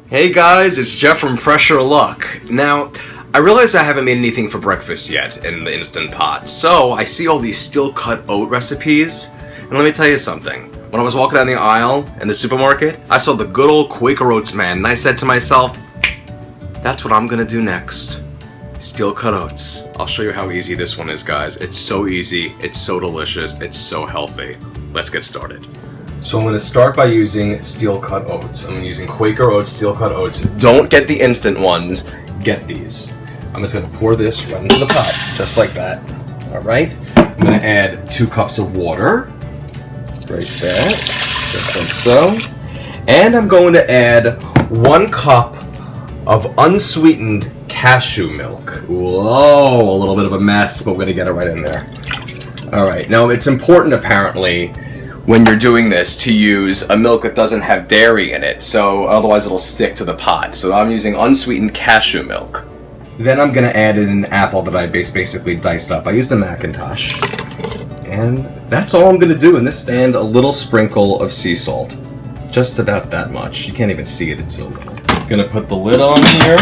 Hey guys, it's Jeff from Pressure Luck. Now, I realize I haven't made anything for breakfast yet in the Instant Pot, so I see all these steel cut oat recipes, and let me tell you something. When I was walking down the aisle in the supermarket, I saw the good old Quaker Oats man, and I said to myself, that's what I'm gonna do next. Steel cut oats. I'll show you how easy this one is, guys. It's so easy, it's so delicious, it's so healthy. Let's get started. So I'm going to start by using steel cut oats. I'm using Quaker Oats, steel cut oats. Don't get the instant ones, get these. I'm just going to pour this right into the pot, just like that. Alright, I'm going to add 2 cups of water. Break that, just like so. And I'm going to add 1 cup of unsweetened cashew milk. Whoa, a little bit of a mess, but we're going to get it right in there. Alright, now it's important apparently when you're doing this to use a milk that doesn't have dairy in it, so otherwise it'll stick to the pot. So I'm using unsweetened cashew milk. Then I'm gonna add in an apple that I basically diced up. I used a Macintosh. And that's all I'm gonna do in this, and a little sprinkle of sea salt. Just about that much. You can't even see it, it's so little. Gonna put the lid on here.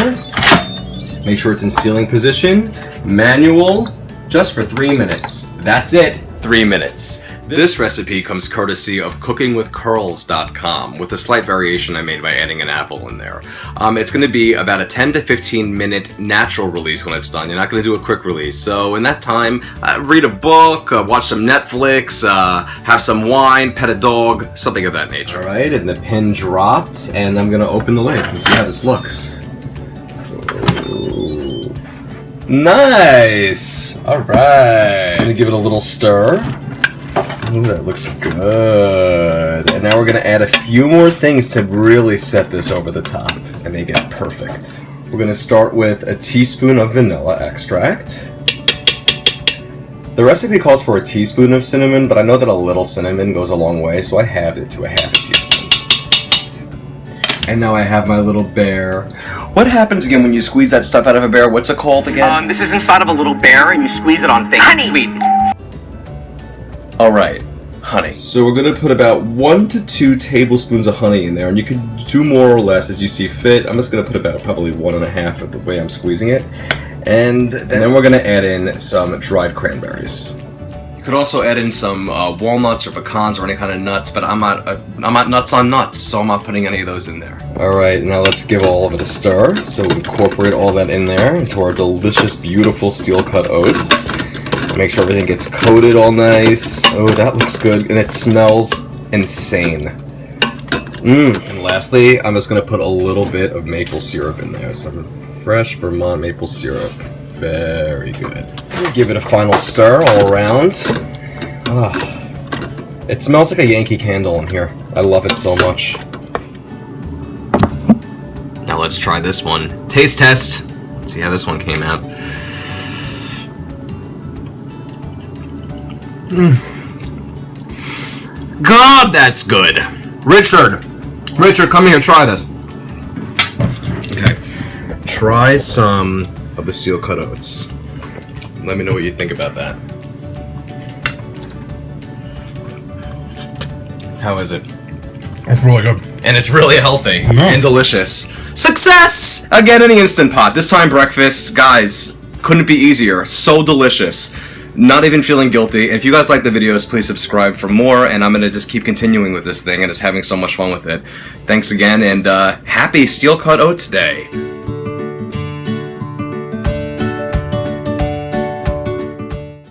Make sure it's in sealing position. Manual, just for 3 minutes. That's it, 3 minutes. This recipe comes courtesy of cookingwithcurls.com with a slight variation I made by adding an apple in there. It's going to be about a 10 to 15 minute natural release when it's done. You're not going to do a quick release. So in that time, read a book, watch some Netflix, have some wine, pet a dog, something of that nature. Alright, and the pin dropped, and I'm going to open the lid and see how this looks. Ooh. Nice! Alright. Just going to give it a little stir. Ooh, that looks good. And now we're going to add a few more things to really set this over the top and make it perfect. We're going to start with a teaspoon of vanilla extract. The recipe calls for a teaspoon of cinnamon, but I know that a little cinnamon goes a long way, so I halved it to a half a teaspoon. And now I have my little bear. What happens again when you squeeze that stuff out of a bear? What's it called again? This is inside of a little bear, and you squeeze it on things. Honey! Sweet. Alright, honey. So we're going to put about 1 to 2 tablespoons of honey in there, and you can do more or less as you see fit. I'm just going to put about probably 1.5 of the way I'm squeezing it. And then we're going to add in some dried cranberries. You could also add in some walnuts or pecans or any kind of nuts, but I'm not nuts on nuts, so I'm not putting any of those in there. Alright, now let's give all of it a stir. So we incorporate all that in there into our delicious, beautiful steel cut oats. Make sure everything gets coated all nice. Oh, that looks good, and it smells insane. And lastly, I'm just going to put a little bit of maple syrup in there. Some fresh Vermont maple syrup. Very good. Give it a final stir all around. It smells like a Yankee Candle in here. I love it so much. Now let's try this one. Taste test. Let's see how this one came out. God, that's good. Richard, come here, try this. Okay, try some of the steel cut oats. Let me know what you think about that. How is it? That's really good. And it's really healthy and delicious. Success! Again in the Instant Pot. This time breakfast. Guys, couldn't be easier. So delicious. Not even feeling guilty. If you guys like the videos, please subscribe for more, and I'm going to just keep continuing with this thing and just having so much fun with it. Thanks again, and happy Steel Cut Oats Day.